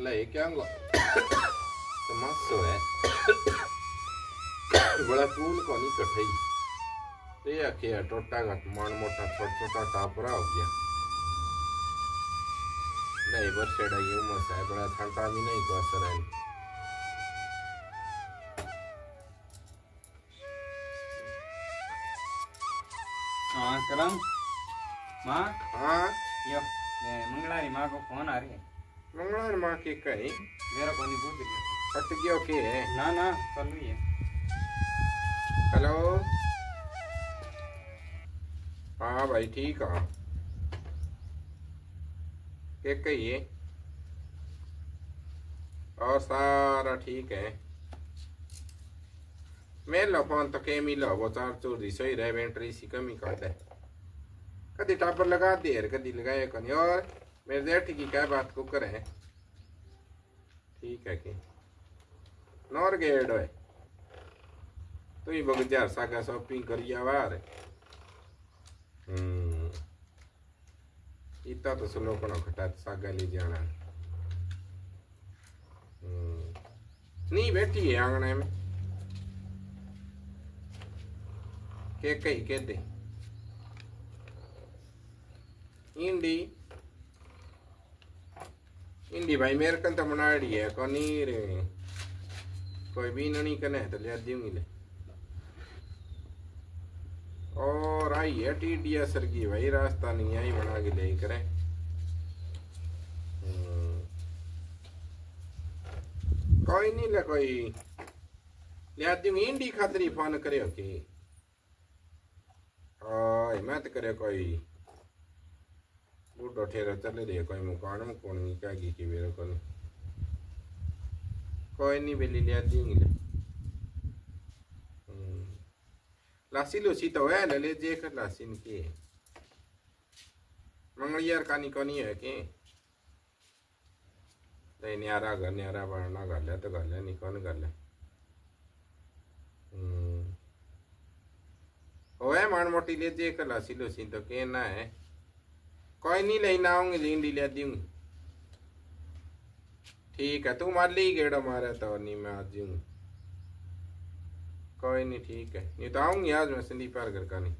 ले क्या तमाशो है बड़ा फूल को नहीं कठई ते आखे टोटा का मान मोटा छोटा छोटा टापरा हो गया नहीं बरसेड़ा की उम्र है बड़ा ठंडा भी नहीं को असर है हाँ करम माँ हाँ यो मंगलारी माँ को फोन आ रही है मंगलार माँ के कहीं मेरा को नहीं पूछ रही हट गया के ना ना चल रही है हेलो हाँ भाई ठीक है के कहिए और सारा ठीक है मेरा फोन तो के मिला वो चार चोरी सही रहे बैटरी सी कमी काट है कदी टापर लगा दे कदी लगाए कहीं और मेरे जेठ की क्या बात को करे ठीक है कि नॉर गेड है तो ही बग जार सागा शॉपिंग करिया वार इतना तो सुनो को खटा सागा ले जाना नहीं बैठी है आंगने में के कही के दे इंडी इंडी भाई मेरे कन तो मनाड़ी है कोनी रे कोई भी नहीं कने तो ले दूंगी ले और आई है टीडिया सर की भाई रास्ता नहीं आई बना के ले करे कोई नहीं ले कोई ले दूंगी इंडी खातरी फोन करे ओके मैं तो करे कोई बूढ़ो ठेरा चले रहे कोई मुकान में कौन नहीं क्या की मेरे को कोई नहीं बेली ले देंगे लासी लोसी तो है ले जे कर लासी की मंगलियार कानी कोनी है कि नहीं न्यारा घर न्यारा बढ़ना गल है तो गल है नहीं कौन गल है ओए मान मोटी ले जे कर लासी लोसी तो कहना है कोई नहीं लेना आऊंगी लींडी ले दूंगी ठीक है तू मार ली गेड़ा मारा तो नहीं मैं आ जाऊंगी कोई नहीं ठीक है नहीं तो आऊंगी आज मैं संदीप पार घर का नहीं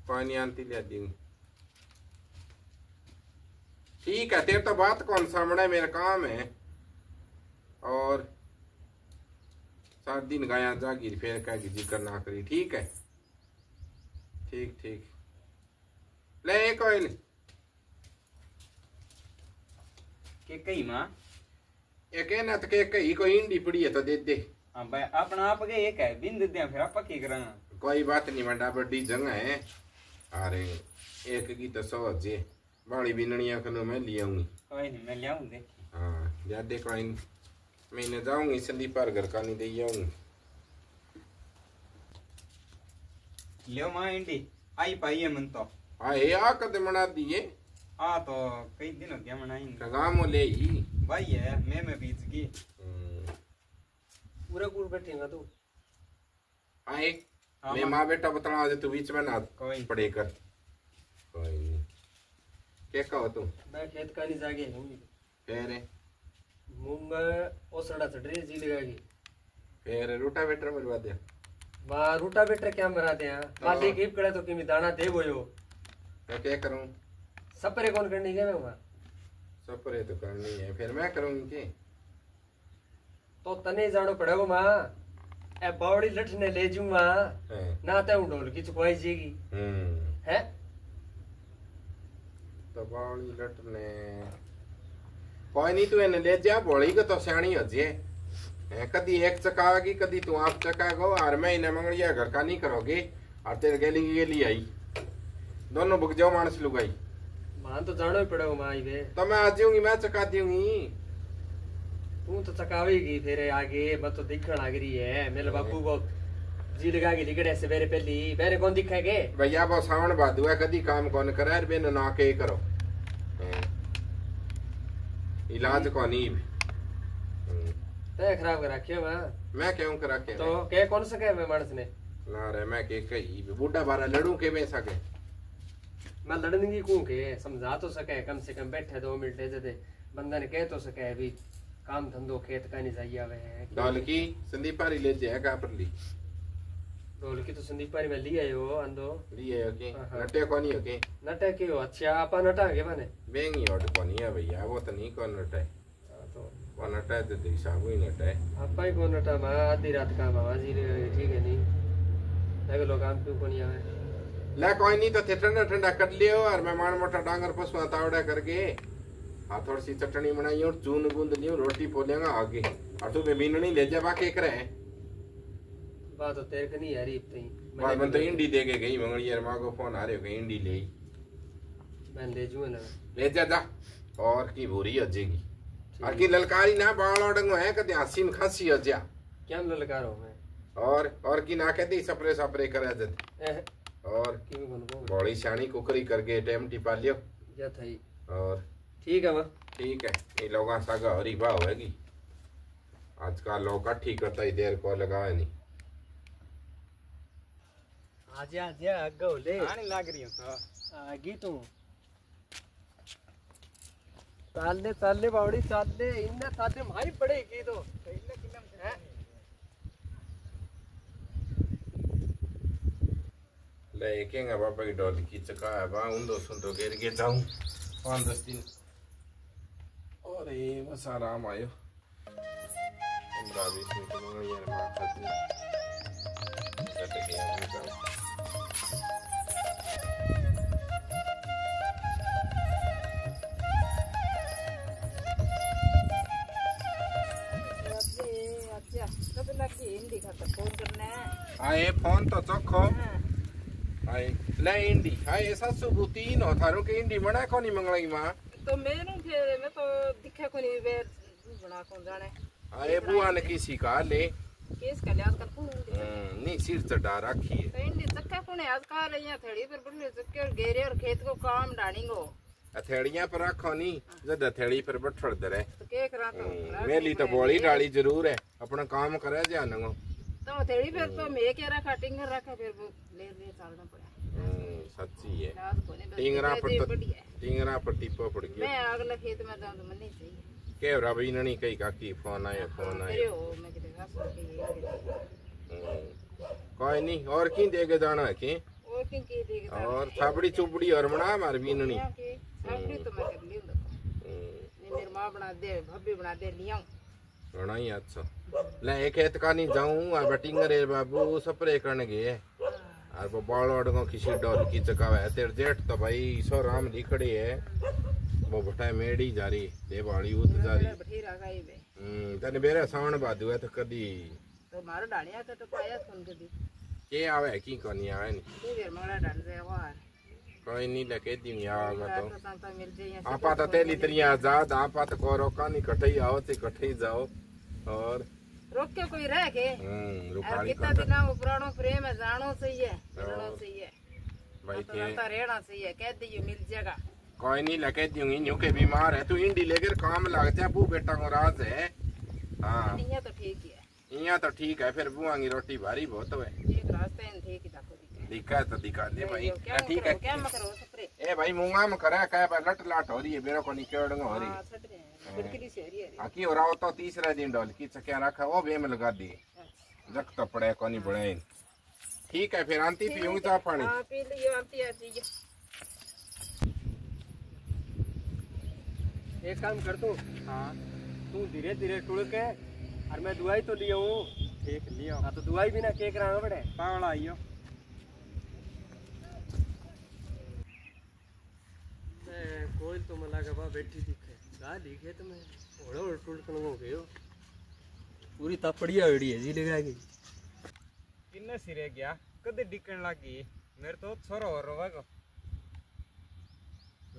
कोई नहीं आंती ले दूंगी ठीक है तेरे तो बात कौन सामने मेरा काम है और 7 दिन गाया जागीर फिर कह की जिक्र ना करी ठीक है ठीक ठीक ले कोई नहीं के कही माँ ये कहना तो के कही कोई इंडी पड़ी है तो दे दे हाँ भाई अपना आप के एक है बिंद दे फिर आप की करेंगे कोई बात नहीं बड़ा बड़ी जगह है अरे एक की तो 100 जे बाड़ी बिननिया कनो मैं ले आऊंगी कोई नहीं मैं ले आऊं देखी हाँ याद दे कोई मैंने जाऊंगी संदीप पार घर का नहीं दे आऊंगी लियो माँ इंडी आई पाई है मन तो आए आ कदम मना दिए हाँ तो कई दिन हो गया मनाएंगे गाँव ले ही भाई है मैं बीच की पूरा कूड़ बैठेगा तू आए मैं माँ बेटा बता दे तू बीच में ना कोई पड़े कर कोई नहीं क्या कहो तुम मैं खेत का नहीं जागे फिर मूंग ओसड़ा चढ़ रही जी लगागी फिर रोटा बेटर मरवा दिया वाह रूटा बेटर क्या मरा दे मालिक गिप करे तो किमी दाना दे बोयो मैं क्या करूं सपरे कौन करनी है मैं सपरे तो करनी है फिर मैं करूंगी के तो तने जानो पड़ेगो मां ए बावड़ी लठ ने ले जू मां ना ते ढोल की चुकाई जेगी है तो बावड़ी लठ ने कोई नहीं तू इन्हें ले जा बोली को तो सियाणी हो जे कदी एक चकावेगी कदी तू आप चकागो और मैं इन्हें मंगलिया घर का नहीं करोगे और तेरे गेली आई दोनों बुक जाओ मानस लुगाई मान तो जानो ही पड़ेगा मां वे तो मैं आ जाऊंगी मैं चका दूंगी तू तो चकावेगी फिर आगे मैं तो दिखण लग रही है मेरे बापू को जी लगा के लिगड़े से मेरे पहली मेरे कौन दिखेगे भैया वो सावन बादू है कदी काम कौन करे बिन ना के करो इलाज को नहीं ते खराब करा के मैं क्यों करा के तो के कौन सके मैं मानस ने ना रे मैं के कही बूढ़ा बारा लड़ू के में सके मैं लड़ने की कूं के समझा तो सके कम से कम बैठे 2 मिनट दे दे बंदा ने कह तो सके भी काम धंधो खेत का नहीं जाइए आवे है ढोलकी संदीपारी ले जाए का पर ली ढोलकी तो संदीपारी में लिया हो अंदो लिए ओके नटे कोनी ओके नटे क्यों अच्छा आपा नटा के बने बेंगी ओट कोनी है भैया वो तो नहीं कौन नटे तो वो नटा तो दिशा ही नटे आपा ही कौन नटा मा आधी रात का बाजी ठीक है नहीं लगे लोग काम क्यों कोनी आवे ले कोई नहीं तो थे ठंडा ठंडा कर लियो और मैं माड़ मोटा डांगर पशु तावड़ा करके हाँ थोड़ी सी चटनी बनाई और चून गूंद लियो रोटी पोलेगा आगे और तू बीननी ले जा बाकी करे बात तो तेरे को नहीं यारी इतनी मैं तो इंडी दे के गई मंगली यार माँ को फोन आ रहे हो इंडी ले मैं ले जूँ ना ले जा जा और की बुरी अजेगी और की ललकारी ना बाल ओडंगो है कदे हंसी में खांसी अज्या क्या ललकार हूँ मैं और की ना कहती सपरे सपरे करे जद और बड़ी शानी कुकरी करके टाइम टिपा लियो या थई और ठीक है मां ठीक है ये लोग सागा हरी भाव होगी आजकल लोग ठीक करता ही देर को लगावे नहीं आजा आजा अग्गो ले आने लाग रही हूं तो आगी तू चाल ले बावड़ी चाल ले इन्ना साथे मारी पड़ेगी तो इन्ना किन्ना है ले केंगा बाबा की डोली की चका है बा उन दोस्तों तो गिर के जाऊं 5-10 दिन और ये बस आराम आयो 15-20 मिनट में यार मां खाती कट गया हम जाओ कब लगी हिंदी खाता फोन करना आए फोन तो चखो आए ले इंडी आए सासु बुतीन हो थारो के इंडी बना कोनी मंगलाई मां तो मेनू फिर मैं तो दिखा कोनी वे बना कौन जाने आए बुआ ने किसी का ले केस का लिया कर नहीं सिर चढ़ा रखी है तो इंडी चक्का कोने आजकल यहाँ थड़ी पर बड़े चक्के और घेरे और खेत को काम डालेंगो अथेड़ियां पर रखो नहीं जद अथेड़ी पर बैठड़ दरे तो के करा तो मेली तो बोली डाली जरूर है अपना काम करे जानंगो तो थड़ी पर तो मैं क्या रखा टिंगर रखा फिर ले चलना पड़ा सच्ची है टिंगरा पर टिपो पड़ गया मैं अगला खेत में जाऊं तो मन नहीं चाहिए के रवि ननी कई काकी फोन आया मैं किते खास कोई नहीं और की देगे जाना है की और की देगे और थाबड़ी चुपड़ी और बना मार बीननी थाबड़ी तो मैं कर लियो मेरी मां बना दे भाभी बना दे लिया बना ही अच्छा ले एक खेत का नहीं जाऊं और बटिंगरे बाबू स्प्रे करने गए और वो बाल ओडगो किसी डोल की चकावे तेरे जेठ तो भाई सो राम दिखड़ी है वो बटाए मेड़ी जा रही दे बाड़ी उत जा रही तने बेरे सावन बादू है तो कदी तो मारो डालिया तो पाया सुन कदी के आवे की कोनी आवे नहीं ये बेर मारा डाल दे वार कोई नहीं लगे दिन आवेगा तो संता मिल जाए आपा तो तेली तरिया आजाद आपा तो को रोका नहीं कठई आओ ते कठई जाओ और रोक के कोई रह के रुकाली कितना दिन वो पुरानो प्रेम है जानो सही है रहना सही है भाई के रहना सही है कह दियो मिल जाएगा कोई नहीं लगे दूंगी न्यू के बीमार है तू इंडी लेकर काम लगते है बू बेटा को राज है हां ये तो ठीक है यहाँ तो ठीक है फिर बुआंगी रोटी भारी बहुत है एक रास्ते में ठीक ही दिखा तो दिखा दे भाई ठीक है क्या मत करो सप्रे ए भाई मुंगा में करे का लट लाट हो रही है बेरो को निकेड़ंग हो रही बिल्कुल से रही है आकी और आओ तो तीसरा दिन डोल की चक्या रखा वो बे में लगा दी जक तो पड़े कोनी बड़े ठीक है फिर आंटी पीऊंगी चाय पानी हां पी लियो आंटी आ जी एक काम कर तू हां तू धीरे धीरे टुड़ के और मैं दवाई तो लिया हूं ठीक लियो हां तो दवाई बिना के कराना पड़े पावड़ा आइयो कोई तो मला गवा बैठी दिखे गाल ही खेत में ओड़ो टुड़कन हो गयो पूरी तपड़िया होड़ी है जी लगा गई किन्ने सिरे गया कदे डिकन लागी मेरे तो छोरो हो रोवागो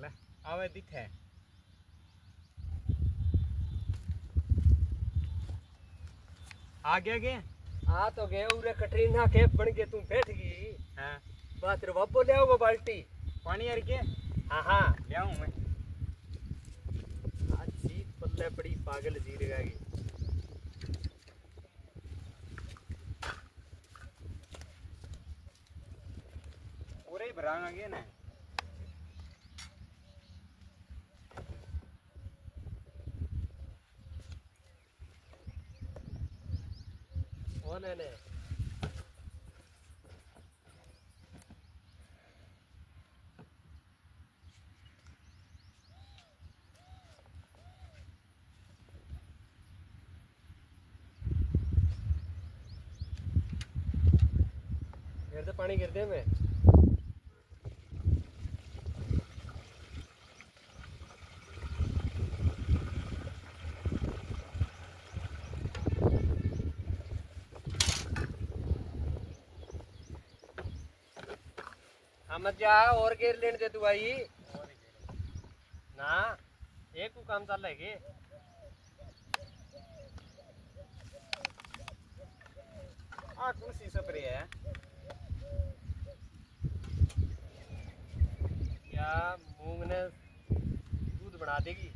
ले आवे दिखे आ गया आ तो गए उरे कटरीना कैप बन के तू बैठ गई हां बात रे बाबू ले आओ बाल्टी पानी यार के हां हां ले आऊं मैं आज जी पल्ले पड़ी पागल जी लगागी पूरे ही भरांग आ गया ना कौन है ने गिरते पानी गिरते में मत जा और गेर लेने दे तू भाई ना एक को काम चल रहा है कौन सी स्प्रे है क्या मूंग ने दूध बना देगी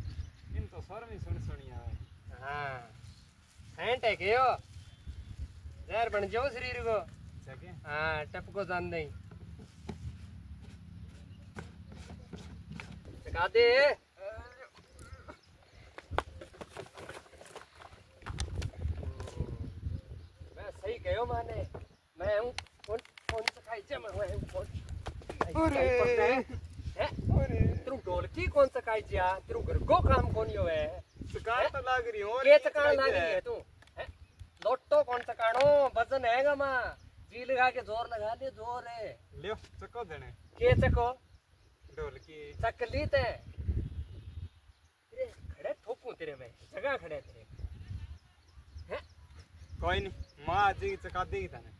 इन तो स्वर में सुनी है हाँ हैंट है क्यों जहर बन जाओ शरीर को हाँ टप को जान नहीं चका दे मैं सही कहो माने मैं हूँ कौन कौन सकाई जमा हुआ है कौन अरे तू ढोलकी कौन सकाई जा तू घर को काम कौन यो है सकार तो लाग रही हो के चकान लाग रही है तू लोटो कौन चकानो वजन हैगा मां जी लगा के जोर लगा दे जोर है लियो चको देने के चको ढोलकी चकली ते तेरे खड़े ठोकू तेरे में जगह खड़े तेरे हैं कोई नहीं मां आज ही चका देगी तने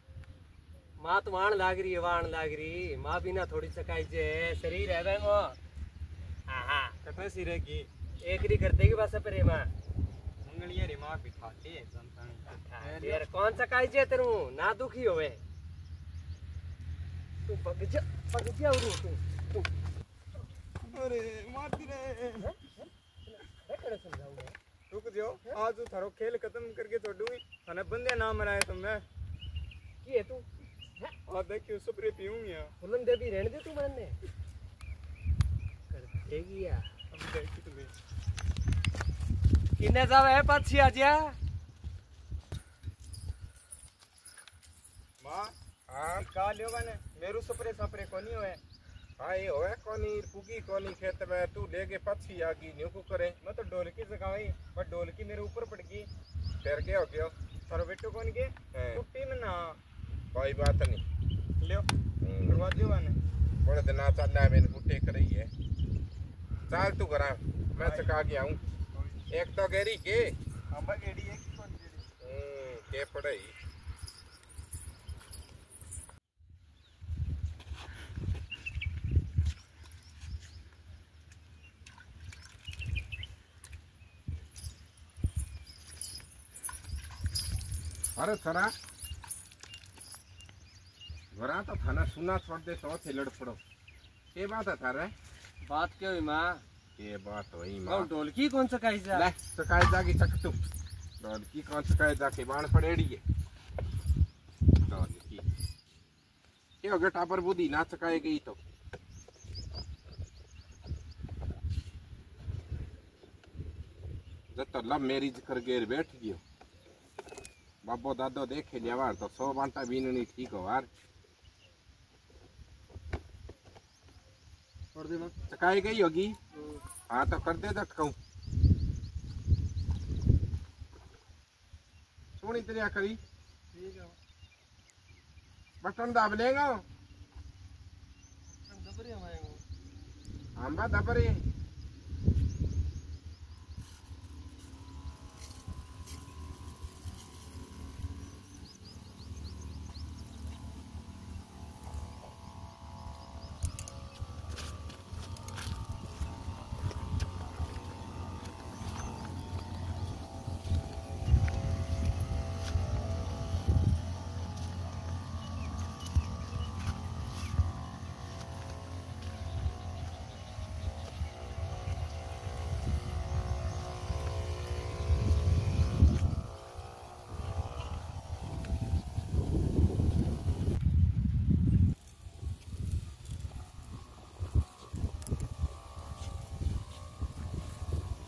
मां तो वाण लाग रही मां बिना थोड़ी चकाई जे शरीर है बेंगो हां कथा सी रहेगी एकरी कर देगी बस पर मां मंगलिया रे मां बिठा ले जनता यार कौन चकाई जे तेरू ना दुखी होवे तू पग जा तू अरे मारती रे खड़े समझाऊंगा रुक जाओ आज थारो खेल खत्म करके छोड़ू थाने बंदे ना मराए तो मैं की है तू आ देखियो स्प्रे पीऊंगी फुलन दे भी रहने दे तू मरने कर देगी यार अब देखी तुम्हें किन्ने जावे है पाछी आजा मां हां का लियो गाने मेरू स्प्रे कोनी होए हाँ ये होए कोनी पुगी कोनी खेत में तू लेके पक्षी आ गई न्यू को करे मैं तो ढोलकी जगाई पर ढोलकी मेरे ऊपर पड़ गई फिर क्या हो गया थारो बेटो कौन के टूटी में ना कोई बात नहीं लियो करवा दियो गाने बड़े दिन आ चल रहा है मैंने कुट्टे करी है चल तू करा मैं चका के आऊं एक तो गेरी के अंबा गेड़ी है कि कौन गेड़ी के पड़े अरे सरा घरा तो थाना सुना छोड़ दे तो थे लड़ पड़ो के बात है थारे बात क्या हुई मां ये बात हुई मां ढोलकी कौन चकाई जा ले चकाई जागी चक तू ढोलकी कौन चकाई जाके बाण पड़ेड़ी है ढोलकी के हो गया टापर बुद्धि ना चकाए गई तो जब तो लव मैरिज कर गए बैठ गयो बाबो दादो देखे जवार तो 100 बांटा बीननी ठीक हो वार और दे मां चकाई गई होगी हाँ तो कर दे कहूँ सोनी तेरिया करी ठीक है बटन दाब लेगा दबरे हमारे आंबा दबरे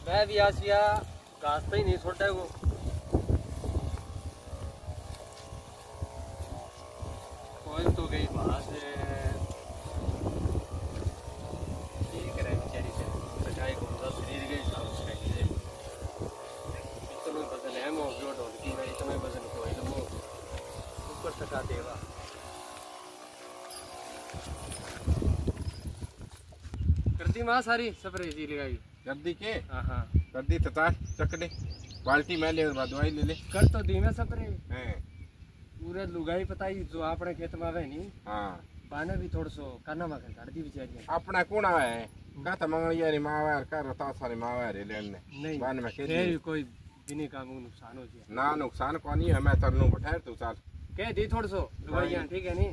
मैं भी आसिया घास पे ही नहीं छोड़ा वो हो गई बात ठीक है बेचारी से सगाई को मतलब शरीर के हिसाब से है इतना वजन है मो जो ढोलकी में इतना वजन कोई तो मो ऊपर टका देवा कर दी मां सारी स्प्रे जी लगाई कर दी के हां कर दी तो तार चक दे बाल्टी में ले और बाद दवाई ले ले कर तो दी मैं स्प्रे हैं पूरे लुगाई पताई जो अपने खेत में आवे नहीं हां पाने भी थोड़ा सो काना में कर दी बेचारी अपना कोण है का त मंगलिया री मावा कर ता सारी मावा रे लेने नहीं बान में के फिर कोई बिनी काम को नुकसान हो जाए ना नुकसान कोनी है मैं तरनु बैठा तू चल कह दी थोड़ा सो दवाइयां ठीक है नहीं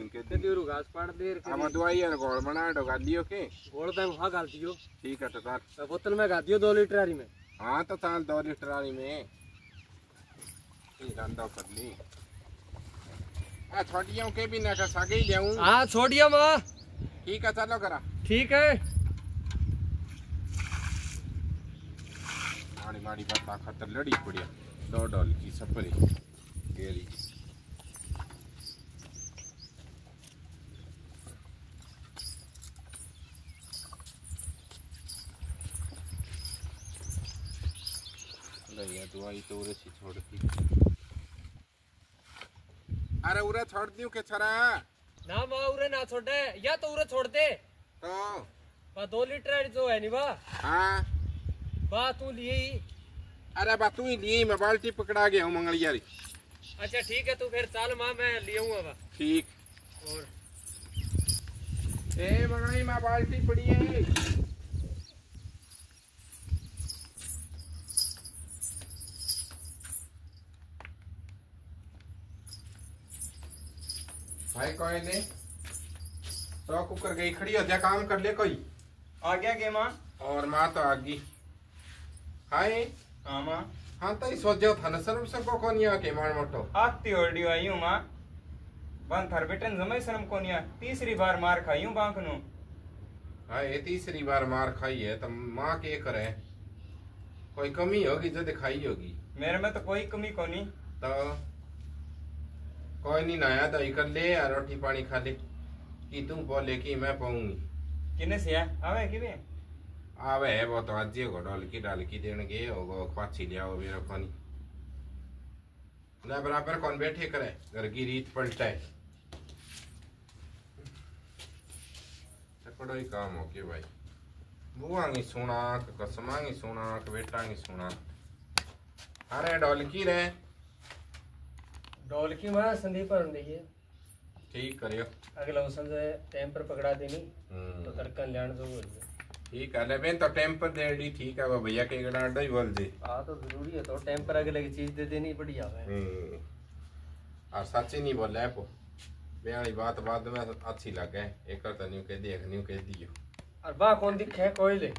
के ते दियो घास पाड़ देर के अब दवाई और गोल बना डगा लियो के गोल तो वहां गाल दियो ठीक है तो तार बोतल में गा दियो 2 लीटर वाली में हां तो ताल 2 लीटर वाली में ये धंधा कर ली आ छोटियों के भी ना का सागे ही लेऊं हां छोड़ियो मां ठीक है चलो करा ठीक है माड़ी माड़ी बात खतर लड़ी पड़िया $2 की सपरे गेरी दवाई तो उरे से छोड़ दी अरे उरे छोड़ दियो के छरा ना मां उरे ना छोड़े या तो उरे छोड़ दे तो बा 2 लीटर जो है नी बा हां बा तू लिए ही अरे बा तू ही लिए मैं बाल्टी पकड़ा गया हूं मंगलिया री अच्छा ठीक है तू फिर चल मां मैं ले आऊंगा बा ठीक और ए मंगली में बाल्टी पड़ी है भाई कोई ने तो कुकर गई खड़ी हो जा काम कर ले कोई आ गया के मां और मां तो आ गई हाय हां मां हाँ तो ही सोचो था न शर्म से को कोनी आके मार मोटो आती ओडी आई हूं मां बन थर बेटन जमे शर्म कोनिया तीसरी बार मार खाई हूं बांक नु हाँ ये तीसरी बार मार खाई है तो मां के करे कोई कमी होगी जो दिखाई होगी मेरे में तो कोई कमी कोनी तो कोई नहीं नया तो कर ले यार रोटी पानी खा ले कि तू बोले कि मैं पाऊंगी किने से आवे कि बे आवे है वो तो आज को डाल की देने गए होगो पाछी ले आओ मेरा पानी ना बराबर कौन बैठे करे घर की रीत पलटाए चकड़ो ही काम हो के भाई बुआंगी सुना कसमांगी सुना बेटांगी सुना अरे ढोलकी रे ढोलकी मां संदीप पर है ठीक करियो अगला वसन से टाइम पर पकड़ा देनी तो तड़का लेण जो बोल ठीक है ले बेन तो टाइम पर दे दी ठीक है वो भैया के गड़ा अड्डा ही बोल दे हां तो जरूरी है तो टाइम पर अगले की चीज दे देनी बढ़िया है और सच्ची नहीं बोल है पो बेयानी बात बाद में अच्छी लगे एक तो न्यू कह दी न्यू कह दियो और बा कौन दिखे कोयले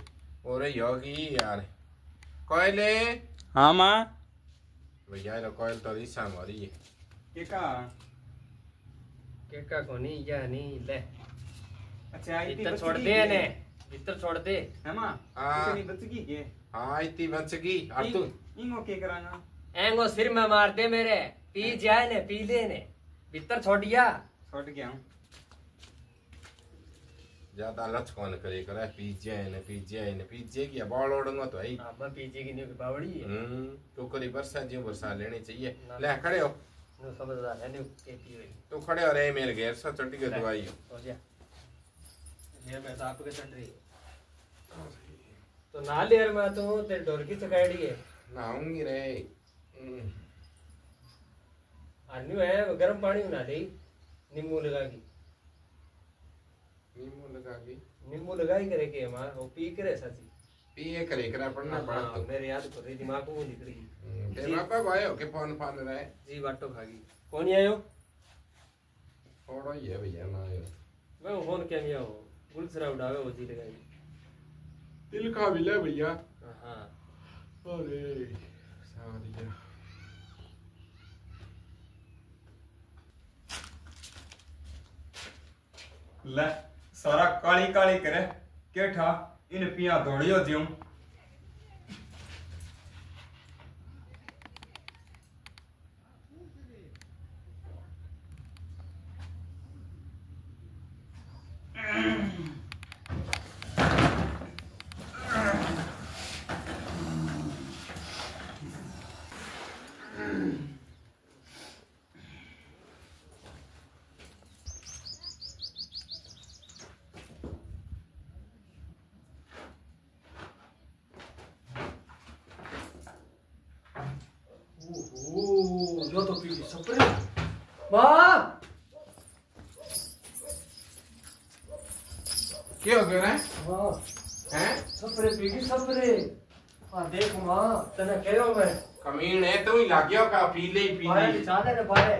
ओरे योगी यार कोयले हां मां भैया रो कोयल तो दिशा मारी है केका कोनी या नहीं ले अच्छा आई इतना छोड़ दे ने इतना छोड़ दे है मां हाँ। इतनी बच गई के हाँ इतनी बच गई और तू इंगो के कराना एंगो सिर में मार दे मेरे पी जाए ने पी ले ने भीतर छोड़िया छोड़ गया हूं ज्यादा लच कौन करे करे पीजे की बाल ओड़ूंगा तो आई हां मैं पीजे की न्यू की बावड़ी है तो करी वर्षा जी वर्षा लेनी चाहिए ले खड़े हो नो समझदार है न्यू केती हुई तो खड़े हो रे मेरे घेर से चटी के दवाई हो जा ये मैं साहब के चढ़ रही तो ना लेर में तो तेरे ढोलकी चकाड़ी है नहाऊंगी रे अन्यू है गर्म पानी बना दे नींबू लगा के नींबू लगाई करे के मां वो पी करे सची पिए करे करा पड़ना पड़ा तो मेरे याद कर रही दिमाग को निकल गई तेरे बापा आयो के फोन फान रहा है जी बाटो खागी कौन आयो थोड़ा ही है भैया ना आयो मैं फोन क्या नहीं आओ गुलसरा उड़ावे वो जी लगाई दिल का भी ले भैया हां अरे सारिया ले सारा काली काली करे के ठा इन पिया दौड़ियो दियो सपरे मां क्या हो गया रे मां हैं सपरे पीगी सपरे आ देख मां तने कहो मैं कमीन है तू ही लाग गया का पी ले बारे चाले रे बारे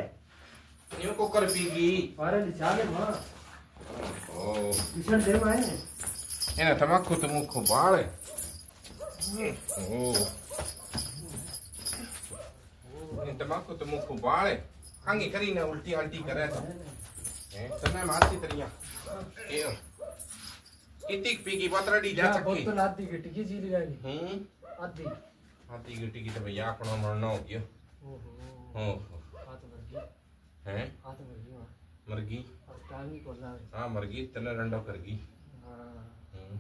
न्यू को कर पीगी बारे चाले मां ओ किशन दे मां एना तमाकू तो मुख बाल ओ इन तमाकू तो मुख बाल कांगी करी ना उल्टी आल्टी करे तो हैं तने मारती तरिया ए कितनी पीगी पतरडी जा सकती बोतल आधी की टिकी जी ली आधी आधी की टिकी तो भैया अपना मरना हो गया ओहो हाथ मर गई हैं हाथ मर गई मरगी और टांगी को लावे हां मरगी तने रंडो करगी हां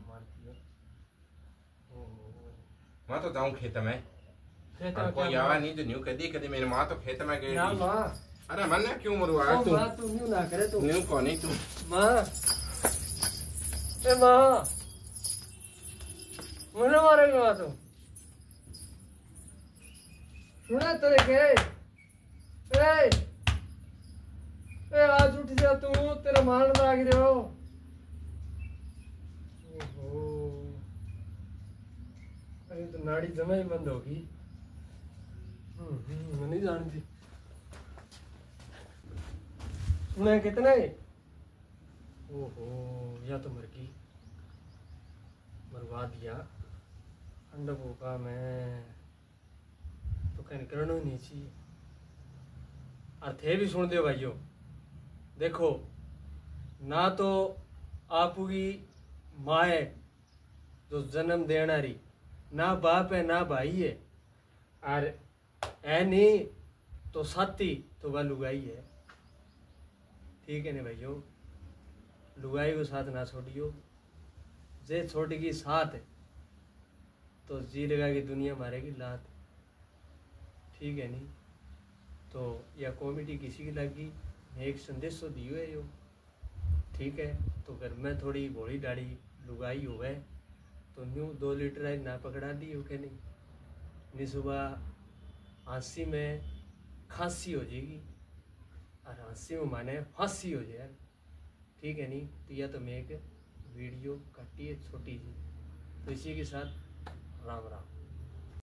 मारती है ओहो मैं तो जाऊं खेत में खेत और कोई आवा नहीं तो न्यू कदी कदी मेरी मां तो खेत में गई ना मां अरे मन क्यों मरवा तू मां तू न्यू ना करे तू न्यू को नहीं तू मां ए मां मुझे मारेगा तू सुना तेरे के ए आज उठ जा तू तेरा मान लाग रहे हो ओहो अरे तो नाड़ी जमा ही बंद होगी मैं नहीं जानती सुना कितना है ओहो या तो मर गई मरवा दिया अंडकों का मैं तो कहीं करना ही नहीं चाहिए और थे भी सुन दो भाइयों देखो ना तो आपकी माँ है जो जन्म देना रही ना बाप है ना भाई है और है नहीं तो साथी तो वह लुगाई है ठीक है ना भाइयों लुगाई को साथ ना छोड़ियो जे छोड़ेगी साथ तो जी लगाएगी दुनिया मारेगी लात ठीक है नहीं तो यह कॉमेडी किसी की लगी एक संदेश तो दियो है यो ठीक है तो घर में थोड़ी घोड़ी दाढ़ी लुगाई हो गए तो न्यू 2 लीटर आई ना पकड़ा दी हो के नहीं सुबह हाँसी में खांसी हो जाएगी और हाँसी में माने फांसी हो जाए ठीक है नहीं तो यह तो मैं एक वीडियो काटी है छोटी सी तो इसी के साथ राम राम।